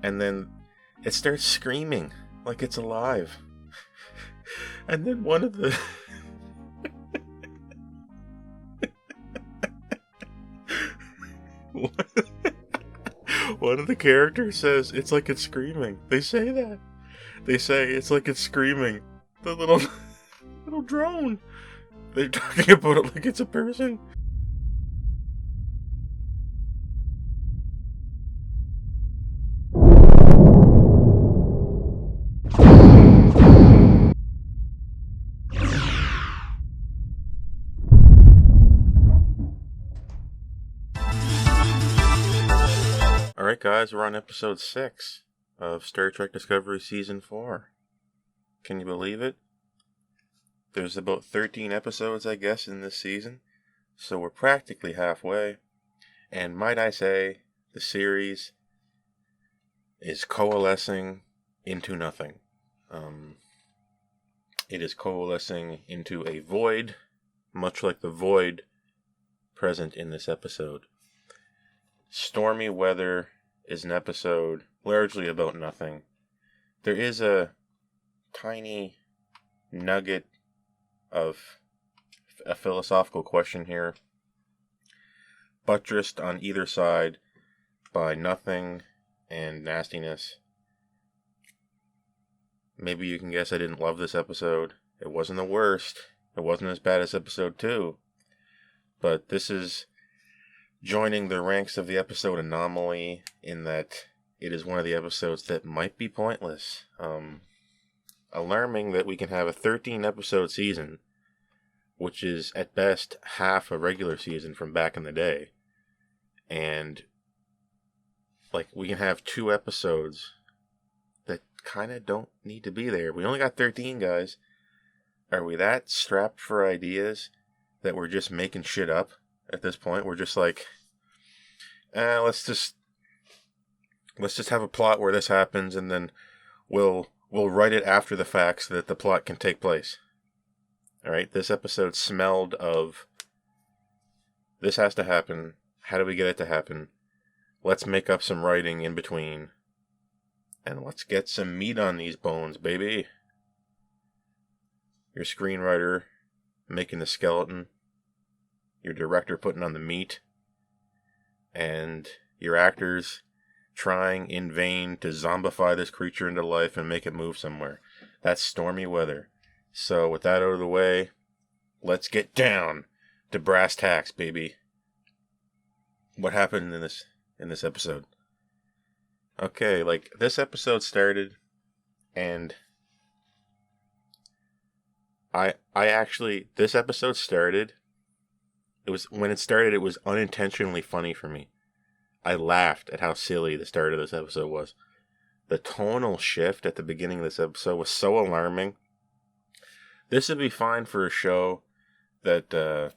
and then it starts screaming like it's alive. And then one of the one of the characters says it's like it's screaming. They say that. They say it's like it's screaming. The little drone. They're talking about it like it's a person. Alright guys, we're on episode 6 of Star Trek Discovery Season 4. Can you believe it? There's about 13 episodes, I guess, in this season, so we're practically halfway. And might I say, the series is coalescing into nothing. It is coalescing into a void, much like the void present in this episode. Stormy Weather is an episode largely about nothing. There is a tiny nugget of a philosophical question here, buttressed on either side by nothing and nastiness. Maybe you can guess I didn't love this episode. It wasn't the worst. It wasn't as bad as episode 2. But this is joining the ranks of the episode anomaly in that it is one of the episodes that might be pointless. Alarming that we can have a 13 episode season, which is at best half a regular season from back in the day, and like we can have 2 episodes that kind of don't need to be there. We only got 13, guys. Are we that strapped for ideas that we're just making shit up at this point? We're just like, let's just have a plot where this happens, and then we'll write it after the fact so that the plot can take place. Alright, this episode smelled of, this has to happen. How do we get it to happen? Let's make up some writing in between. And let's get some meat on these bones, baby. Your screenwriter making the skeleton. Your director putting on the meat. And your actors trying in vain to zombify this creature into life and make it move somewhere. That's Stormy Weather. So with that out of the way, let's get down to brass tacks, baby. What happened in this episode? Okay, like this episode started, and I actually, this episode started. When it started, it was unintentionally funny for me. I laughed at how silly the start of this episode was. The tonal shift at the beginning of this episode was so alarming. This would be fine for a show that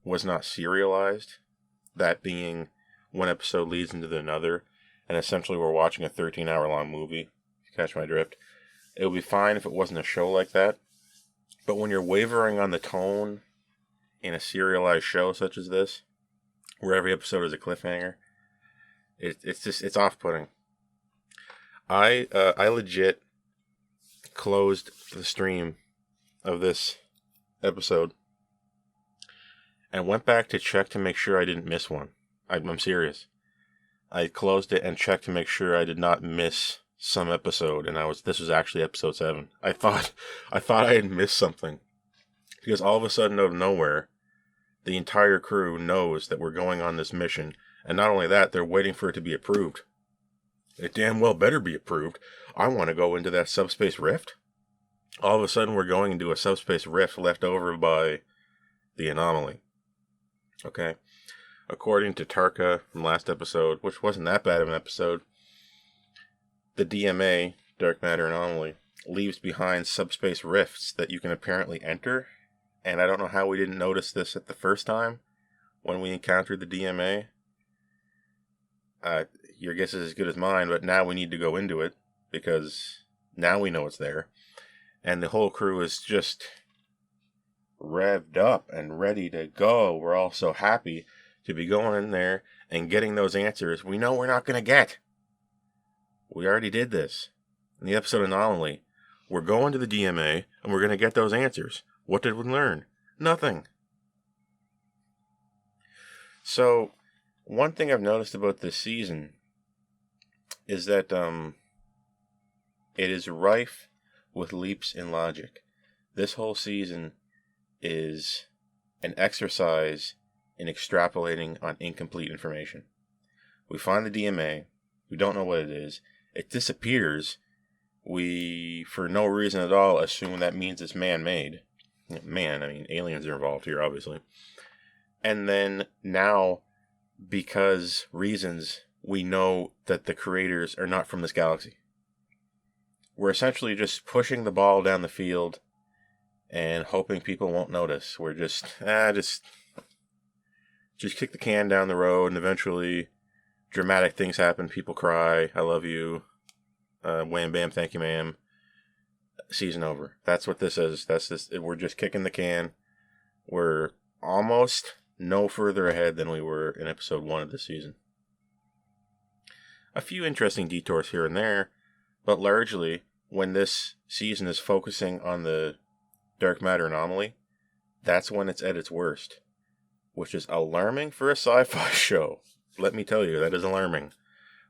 was not serialized. That being one episode leads into another, and essentially we're watching a 13-hour-long movie. If you catch my drift. It would be fine if it wasn't a show like that. But when you're wavering on the tone in a serialized show such as this, where every episode is a cliffhanger, it's off-putting. I legit closed the stream of this episode and went back to check to make sure I didn't miss one. I'm serious. I closed it and checked to make sure I did not miss some episode, and this was actually episode 7. I thought I had missed something, because all of a sudden out of nowhere, the entire crew knows that we're going on this mission, and not only that, they're waiting for it to be approved. It damn well better be approved. I want to go into that subspace rift. All of a sudden, we're going into a subspace rift left over by the anomaly. Okay? According to Tarka from last episode, which wasn't that bad of an episode, the DMA, Dark Matter Anomaly, leaves behind subspace rifts that you can apparently enter. And I don't know how we didn't notice this at the first time when we encountered the DMA. Your guess is as good as mine, but now we need to go into it, because now we know it's there. And the whole crew is just revved up and ready to go. We're all so happy to be going in there and getting those answers we know we're not going to get. We already did this in the episode Anomaly. We're going to the DMA, and we're going to get those answers. What did we learn? Nothing. So, one thing I've noticed about this season is that it is rife with leaps in logic. This whole season is an exercise in extrapolating on incomplete information. We find the DMA. We don't know what it is. It disappears. We, for no reason at all, assume that means it's man-made. Aliens are involved here, obviously. And then now, because reasons, we know that the creators are not from this galaxy. We're essentially just pushing the ball down the field and hoping people won't notice. We're just kick the can down the road, and eventually dramatic things happen. People cry, I love you, wham bam, thank you ma'am. Season over. That's what this is. That's this. We're just kicking the can. We're almost no further ahead than we were in episode 1 of this season. A few interesting detours here and there, but largely, when this season is focusing on the dark matter anomaly, that's when it's at its worst, which is alarming for a sci-fi show. Let me tell you, that is alarming.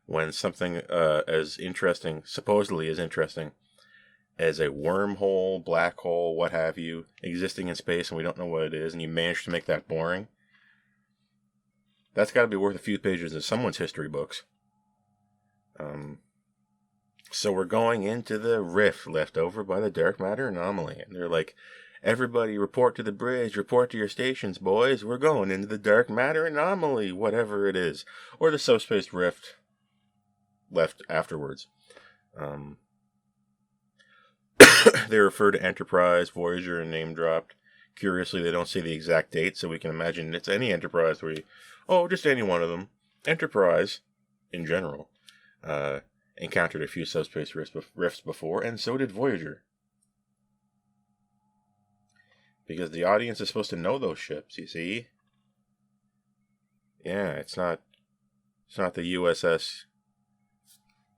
When something as interesting, supposedly as interesting, as a wormhole, black hole, what have you, existing in space and we don't know what it is, and you manage to make that boring, that's got to be worth a few pages in someone's history books. So we're going into the rift left over by the dark matter anomaly, and they're like, everybody report to the bridge, report to your stations, boys, we're going into the dark matter anomaly, whatever it is, or the subspace rift left afterwards. They refer to Enterprise, Voyager, and name dropped. Curiously, they don't say the exact date, so we can imagine it's any Enterprise just any one of them. Enterprise, in general, encountered a few subspace rifts before, and so did Voyager. Because the audience is supposed to know those ships, you see? Yeah, it's not the U.S.S.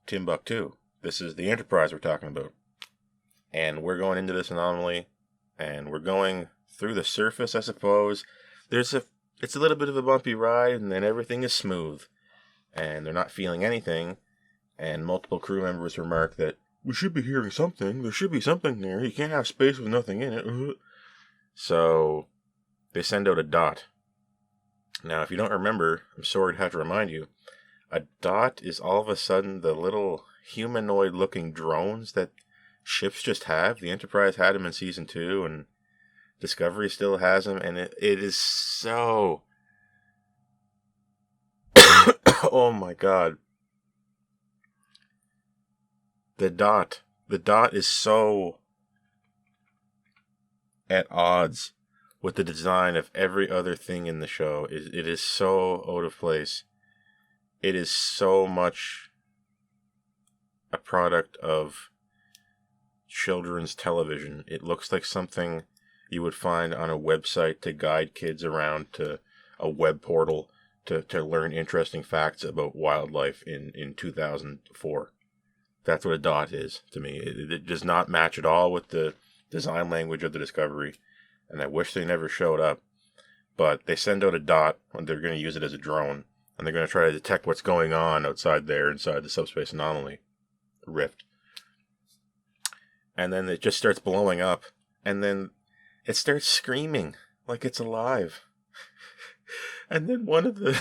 Timbuktu. This is the Enterprise we're talking about. And we're going into this anomaly, and we're going through the surface, I suppose. It's a little bit of a bumpy ride, and then everything is smooth. And they're not feeling anything. And multiple crew members remark that, we should be hearing something. There should be something there. You can't have space with nothing in it. So, they send out a dot. Now, if you don't remember, I'm sorry to have to remind you, a dot is all of a sudden the little humanoid-looking drones that ships just have. The Enterprise had them in Season 2, and Discovery still has them, and it is so... oh my god. The dot is so at odds with the design of every other thing in the show. It is so out of place. It is so much a product of children's television. It looks like something you would find on a website to guide kids around to a web portal to learn interesting facts about wildlife in 2004. That's what a dot is to me. It does not match at all with the design language of the Discovery, and I wish they never showed up. But they send out a dot, and they're going to use it as a drone, and they're going to try to detect what's going on outside there, inside the subspace anomaly rift. And then it just starts blowing up, and then it starts screaming like it's alive. And then one of the...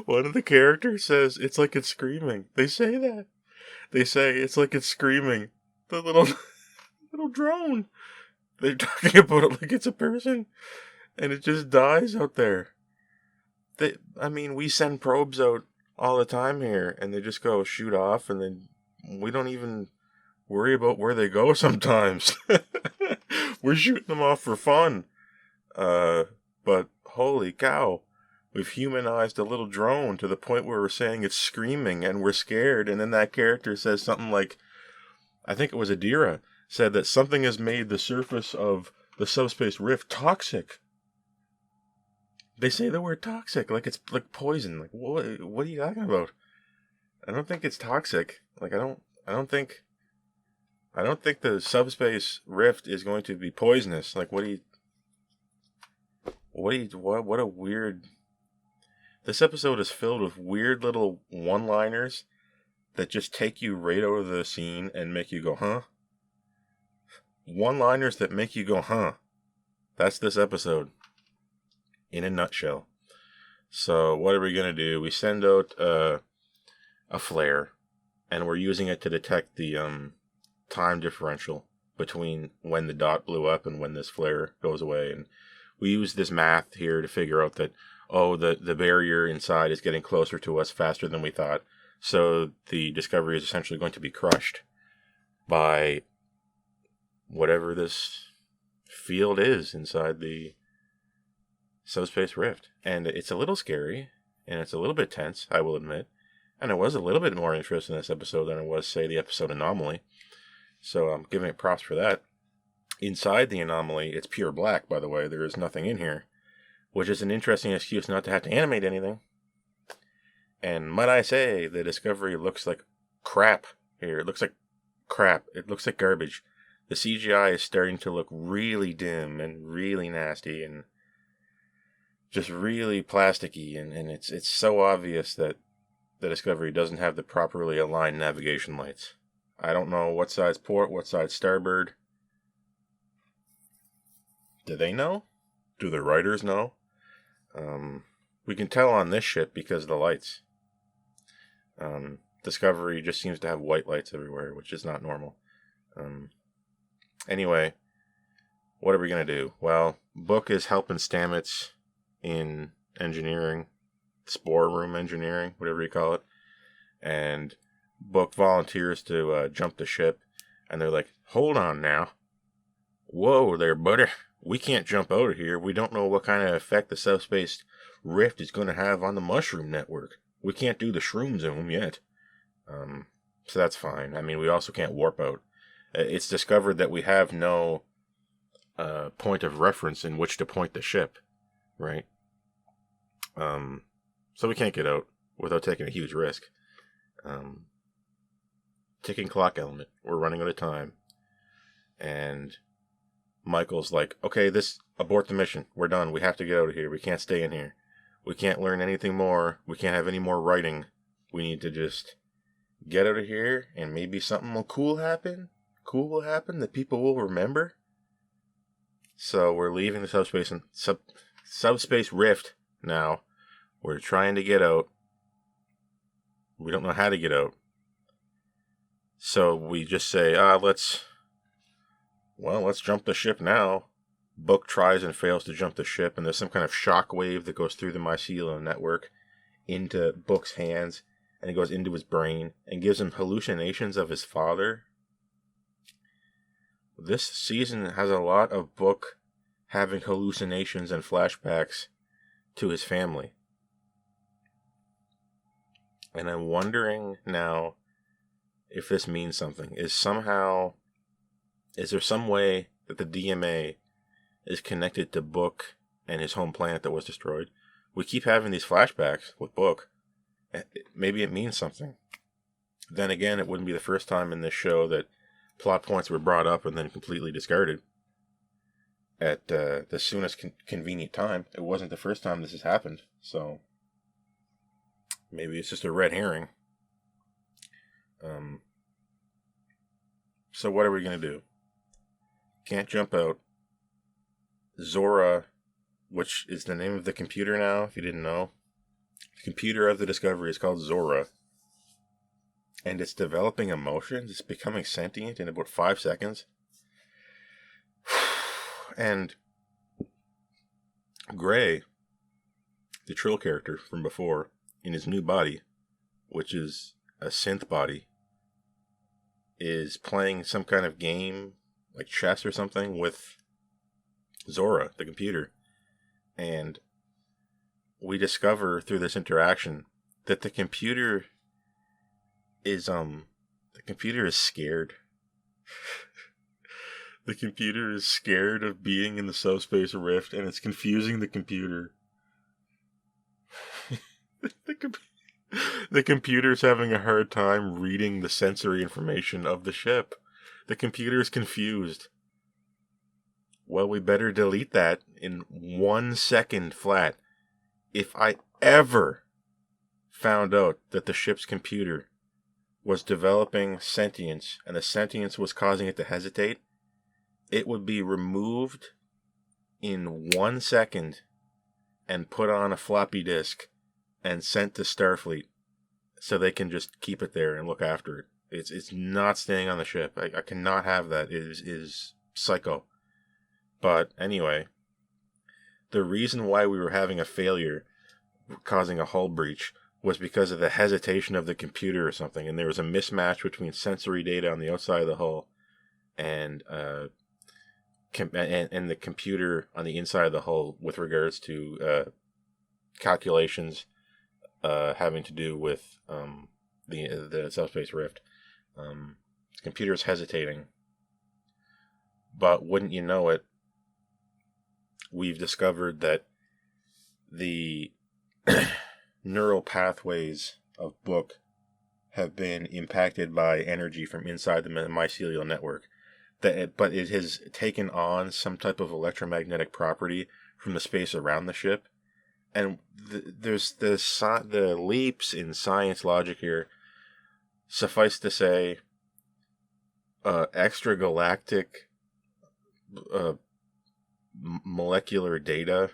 one of the characters says, it's like it's screaming. They say that. They say, it's like it's screaming. The little drone. They're talking about it like it's a person. And it just dies out there. We send probes out all the time here, and they just go shoot off, and then we don't even worry about where they go sometimes. We're shooting them off for fun. But holy cow. We've humanized a little drone to the point where we're saying it's screaming and we're scared. And then that character says something like, I think it was Adira, said that something has made the surface of the subspace rift toxic. They say the word toxic like it's like poison. Like what are you talking about? I don't think it's toxic. Like I don't think the subspace rift is going to be poisonous. Like what a weird. This episode is filled with weird little one-liners that just take you right out of the scene and make you go, huh? One-liners that make you go, huh? That's this episode in a nutshell. So what are we going to do? We send out a flare, and we're using it to detect the time differential between when the dot blew up and when this flare goes away. And we use this math here to figure out that, the barrier inside is getting closer to us faster than we thought. So the Discovery is essentially going to be crushed by whatever this field is inside the subspace rift. And it's a little scary, and it's a little bit tense, I will admit. And I was a little bit more interested in this episode than I was, say, the episode Anomaly. So I'm giving it props for that. Inside the Anomaly, it's pure black, by the way. There is nothing in here, which is an interesting excuse not to have to animate anything. And might I say, the Discovery looks like crap here. It looks like crap. It looks like garbage. The CGI is starting to look really dim and really nasty and just really plasticky. And it's so obvious that the Discovery doesn't have the properly aligned navigation lights. I don't know what side's port, what side's starboard. Do they know? Do the writers know? We can tell on this ship because of the lights. Discovery just seems to have white lights everywhere, which is not normal. Anyway, what are we going to do? Well, Book is helping Stamets in engineering, spore room engineering, whatever you call it. And Book volunteers to jump the ship. And they're like, hold on now. Whoa there, buddy. We can't jump out of here. We don't know what kind of effect the subspace rift is going to have on the mushroom network. We can't do the shroom zoom yet. So that's fine. I mean, we also can't warp out. It's discovered that we have no point of reference in which to point the ship, right? So we can't get out without taking a huge risk. Ticking clock element. We're running out of time. And Michael's like, okay, abort the mission. We're done. We have to get out of here. We can't stay in here. We can't learn anything more. We can't have any more writing. We need to just get out of here, and maybe something cool happen. Cool will happen that people will remember. So we're leaving the subspace rift now. We're trying to get out. We don't know how to get out. So we just say, let's jump the ship now. Book tries and fails to jump the ship, and there's some kind of shock wave that goes through the mycelial network into Book's hands, and it goes into his brain and gives him hallucinations of his father. This season has a lot of Book having hallucinations and flashbacks to his family. And I'm wondering now if this means something. Is there some way that the DMA is connected to Book and his home planet that was destroyed? We keep having these flashbacks with Book. Maybe it means something. Then again, it wouldn't be the first time in this show that plot points were brought up and then completely discarded at the soonest convenient time. It wasn't the first time this has happened, so maybe it's just a red herring. So what are we going to do? Can't jump out. Zora, which is the name of the computer now, if you didn't know. The computer of the Discovery is called Zora. And it's developing emotions. It's becoming sentient in about 5 seconds. And Gray, the Trill character from before, in his new body, which is a synth body, is playing some kind of game, like chess or something, with Zora, the computer. And we discover through this interaction that the computer is scared. The computer is scared of being in the subspace rift, and it's confusing the computer the, com- the computer's having a hard time reading the sensory information of the ship. The computer's confused. Well, we better delete that in 1 second flat. If I ever found out that the ship's computer was developing sentience and the sentience was causing it to hesitate, it would be removed in 1 second and put on a floppy disk and sent to Starfleet so they can just keep it there and look after it. It's not staying on the ship. I cannot have that. It is psycho. But anyway, the reason why we were having a failure causing a hull breach was because of the hesitation of the computer or something, and there was a mismatch between sensory data on the outside of the hull and the computer on the inside of the hull with regards to calculations having to do with the subspace rift. The computer is hesitating, but wouldn't you know it, we've discovered that the neural pathways of Book have been impacted by energy from inside the mycelial network. But it has taken on some type of electromagnetic property from the space around the ship. And there's the leaps in science logic here. Suffice to say, extragalactic molecular data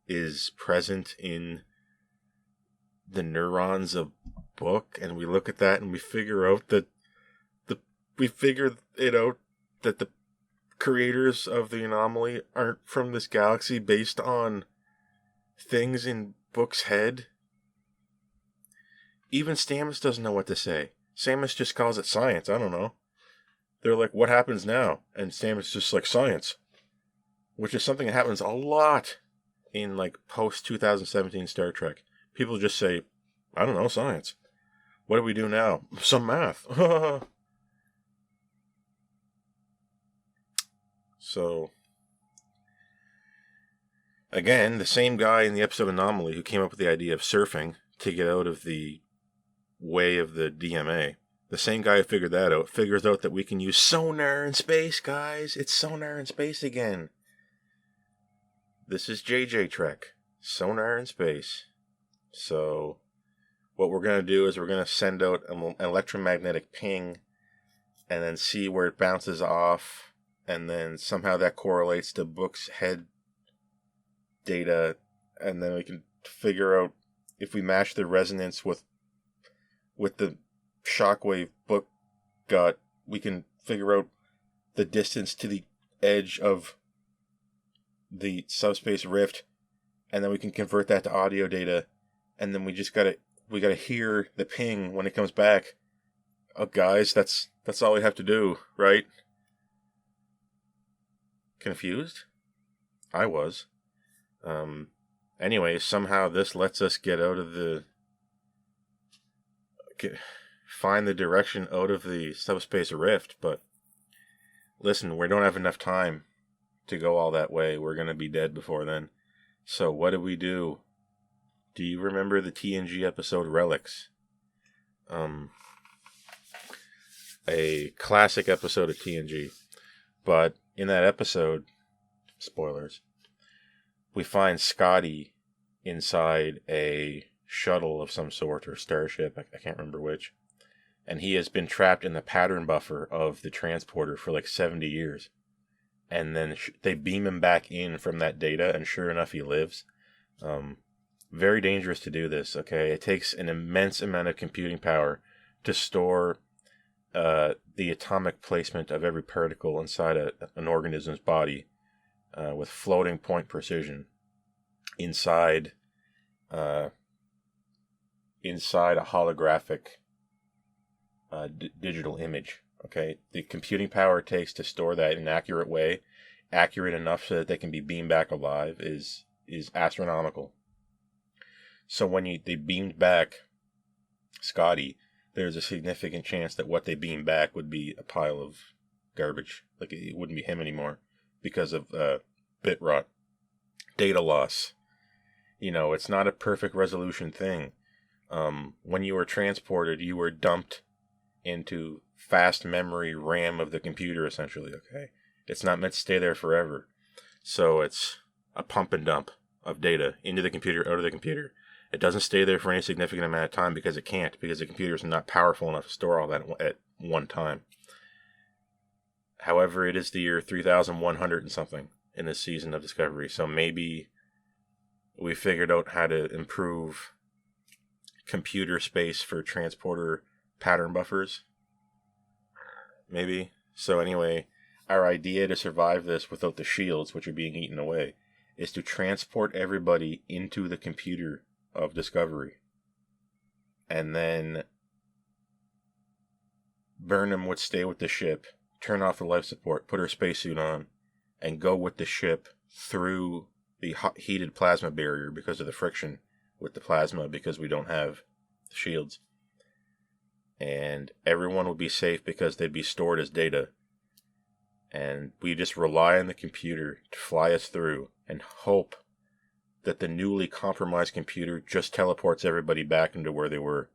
is present in the neurons of Book, and we look at that and we figure out that the creators of the anomaly aren't from this galaxy based on things in Book's head. Even Stamets doesn't know what to say. Stamets just calls it science. I don't know. They're like, what happens now? And Stamets just like, science. Which is something that happens a lot in like post-2017 Star Trek. People just say, I don't know, science. What do we do now? Some math. So, again, the same guy in the episode Anomaly who came up with the idea of surfing to get out of the way of the DMA, the same guy who figured that out, figures out that we can use sonar in space, guys. It's sonar in space again. This is JJ Trek. Sonar in space. So, what we're going to do is we're going to send out an electromagnetic ping and then see where it bounces off, and then somehow that correlates to Book's head data, and then we can figure out if we match the resonance with the shockwave Book got, we can figure out the distance to the edge of the subspace rift, and then we can convert that to audio data, and then we gotta hear the ping when it comes back. Oh, guys, that's all we have to do, right? Confused? I was. Anyway, somehow this lets us get out of find the direction out of the subspace rift, but listen, we don't have enough time to go all that way. We're going to be dead before then. So what do we do? Do you remember the TNG episode Relics? A classic episode of TNG. But in that episode, spoilers, we find Scotty inside a shuttle of some sort, or starship, I can't remember which. And he has been trapped in the pattern buffer of the transporter for like 70 years. And then they beam him back in from that data, and sure enough, he lives. Very dangerous to do this, okay? It takes an immense amount of computing power to store the atomic placement of every particle inside an organism's body with floating point precision inside a holographic digital image. Okay, the computing power it takes to store that in an accurate way, accurate enough so that they can be beamed back alive, is astronomical. So when they beamed back Scotty, there's a significant chance that what they beamed back would be a pile of garbage. Like, it wouldn't be him anymore because of bit rot, data loss. It's not a perfect resolution thing. When you were transported, you were dumped into fast memory RAM of the computer, essentially, okay? It's not meant to stay there forever. So it's a pump and dump of data into the computer, out of the computer. It doesn't stay there for any significant amount of time because it can't, because the computer is not powerful enough to store all that at one time. However, it is the year 3100 and something in this season of Discovery, so maybe we figured out how to improve computer space for transporter pattern buffers. Maybe. So anyway, our idea to survive this without the shields, which are being eaten away, is to transport everybody into the computer of Discovery. And then Burnham would stay with the ship, turn off the life support, put her spacesuit on, and go with the ship through the heated plasma barrier because of the friction with the plasma, because we don't have shields. And everyone would be safe because they'd be stored as data. And we just rely on the computer to fly us through and hope that the newly compromised computer just teleports everybody back into where they were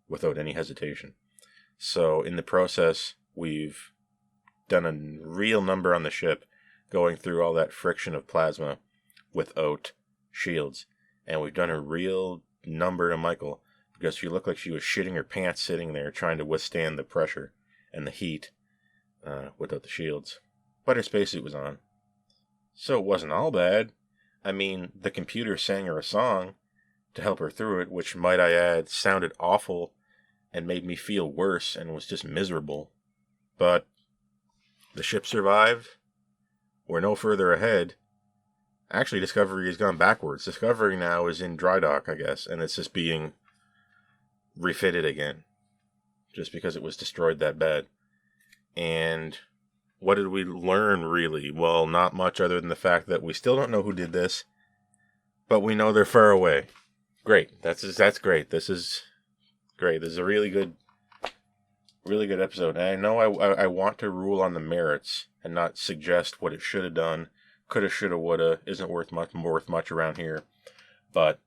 without any hesitation. So in the process, we've done a real number on the ship, going through all that friction of plasma without shields. And we've done a real number to Michael, because she looked like she was shitting her pants sitting there trying to withstand the pressure and the heat without the shields. But her spacesuit was on. So it wasn't all bad. I mean, the computer sang her a song to help her through it, which, might I add, sounded awful and made me feel worse and was just miserable. But the ship survived. We're no further ahead. Actually, Discovery has gone backwards. Discovery now is in dry dock, I guess, and it's just being refitted again, just because it was destroyed that bad. And what did we learn, really? Well, not much, other than the fact that we still don't know who did this, but we know they're far away. Great. That's great. This is great. This is a really good episode. And I know I want to rule on the merits and not suggest what it should have done. Coulda, shoulda, woulda. Isn't worth much around here. But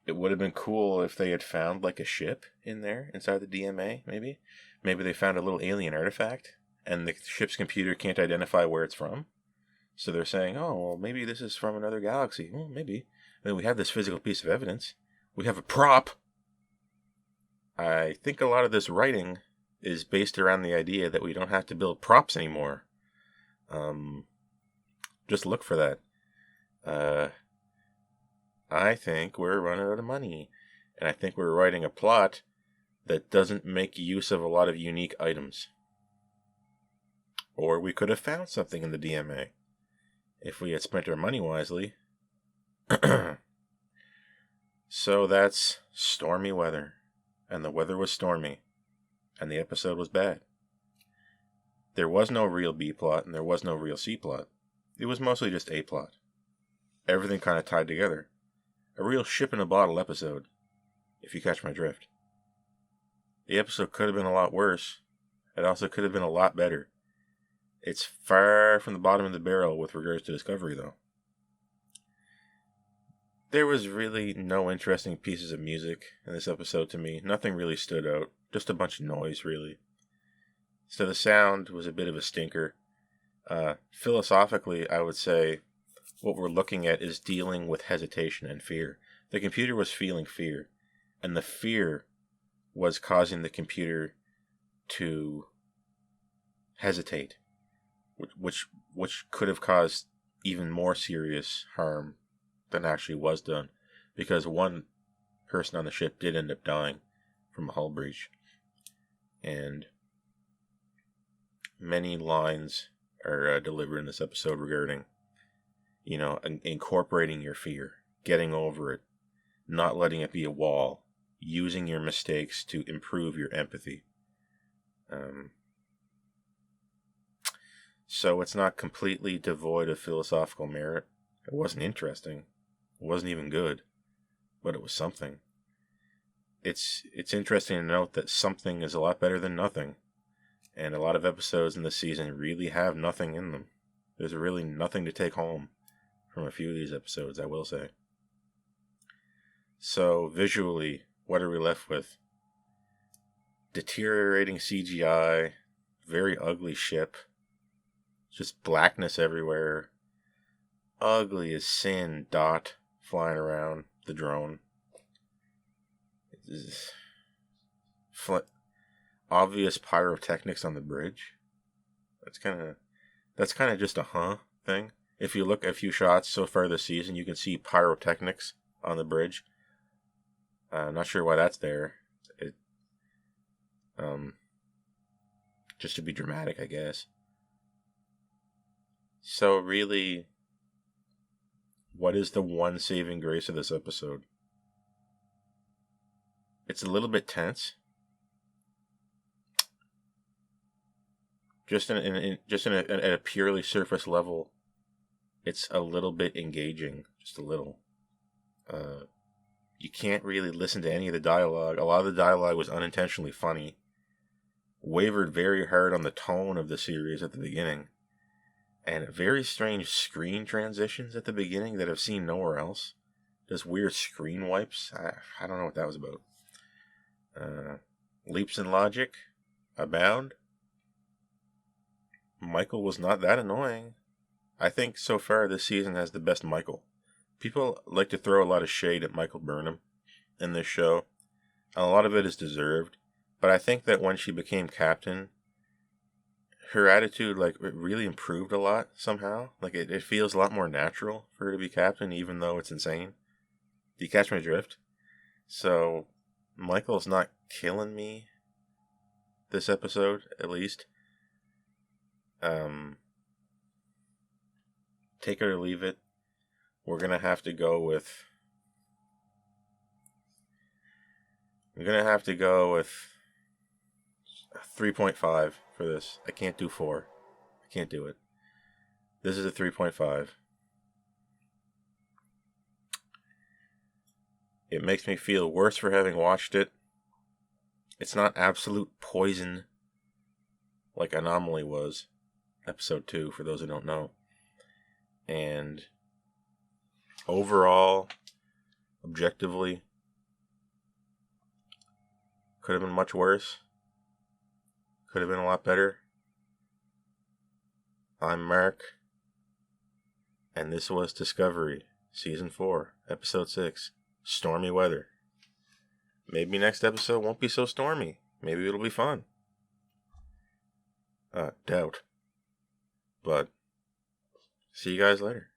it would have been cool if they had found like a ship in there inside the DMA, maybe. Maybe they found a little alien artifact and the ship's computer can't identify where it's from. So they're saying, oh, well, maybe this is from another galaxy. Well, maybe. I mean, we have this physical piece of evidence. We have a prop. I think a lot of this writing is based around the idea that we don't have to build props anymore. Just look for that. I think we're running out of money. And I think we're writing a plot that doesn't make use of a lot of unique items. Or we could have found something in the DMA if we had spent our money wisely. So that's stormy weather. And the weather was stormy. And the episode was bad. There was no real B plot and there was no real C plot. It was mostly just A plot. Everything kind of tied together. A real ship in a bottle episode, if you catch my drift. The episode could have been a lot worse. It also could have been a lot better. It's far from the bottom of the barrel with regards to Discovery, though. There was really no interesting pieces of music in this episode to me. Nothing really stood out. Just a bunch of noise, really. So the sound was a bit of a stinker. Philosophically, I would say what we're looking at is dealing with hesitation and fear. The computer was feeling fear, and the fear was causing the computer to hesitate, which could have caused even more serious harm than actually was done, because one person on the ship did end up dying from a hull breach. And many lines are delivered in this episode regarding, incorporating your fear, getting over it, not letting it be a wall, using your mistakes to improve your empathy. So it's not completely devoid of philosophical merit. It wasn't interesting. It wasn't even good. But it was something. It's interesting to note that something is a lot better than nothing. And a lot of episodes in this season really have nothing in them. There's really nothing to take home from a few of these episodes, I will say. So, visually, what are we left with? Deteriorating CGI, very ugly ship, just blackness everywhere, ugly as sin dot flying around the drone. Obvious pyrotechnics on the bridge. That's kind of just a thing. If you look at a few shots so far this season, you can see pyrotechnics on the bridge. I'm not sure why that's there. Just to be dramatic, I guess. So really, what is the one saving grace of this episode? It's a little bit tense. Just at a purely surface level, it's a little bit engaging. Just a little. You can't really listen to any of the dialogue. A lot of the dialogue was unintentionally funny. Wavered very hard on the tone of the series at the beginning. And very strange screen transitions at the beginning that I've seen nowhere else. Just weird screen wipes. I don't know what that was about. Leaps in logic abound. Michael was not that annoying. I think so far this season has the best Michael. People like to throw a lot of shade at Michael Burnham in this show. And a lot of it is deserved. But I think that when she became captain, her attitude really improved a lot somehow. It feels a lot more natural for her to be captain, even though it's insane. Do you catch my drift? So Michael's not killing me this episode, at least. Take it or leave it. We're gonna have to go with. I'm gonna have to go with 3.5 for this. I can't do 4. I can't do it. This is a 3.5. It makes me feel worse for having watched it. It's not absolute poison like Anomaly was. Episode 2, for those who don't know. And overall, objectively, could have been much worse. Could have been a lot better. I'm Mark, and this was Discovery, Season 4, Episode 6, Stormy Weather. Maybe next episode won't be so stormy. Maybe it'll be fun. Doubt. But, see you guys later.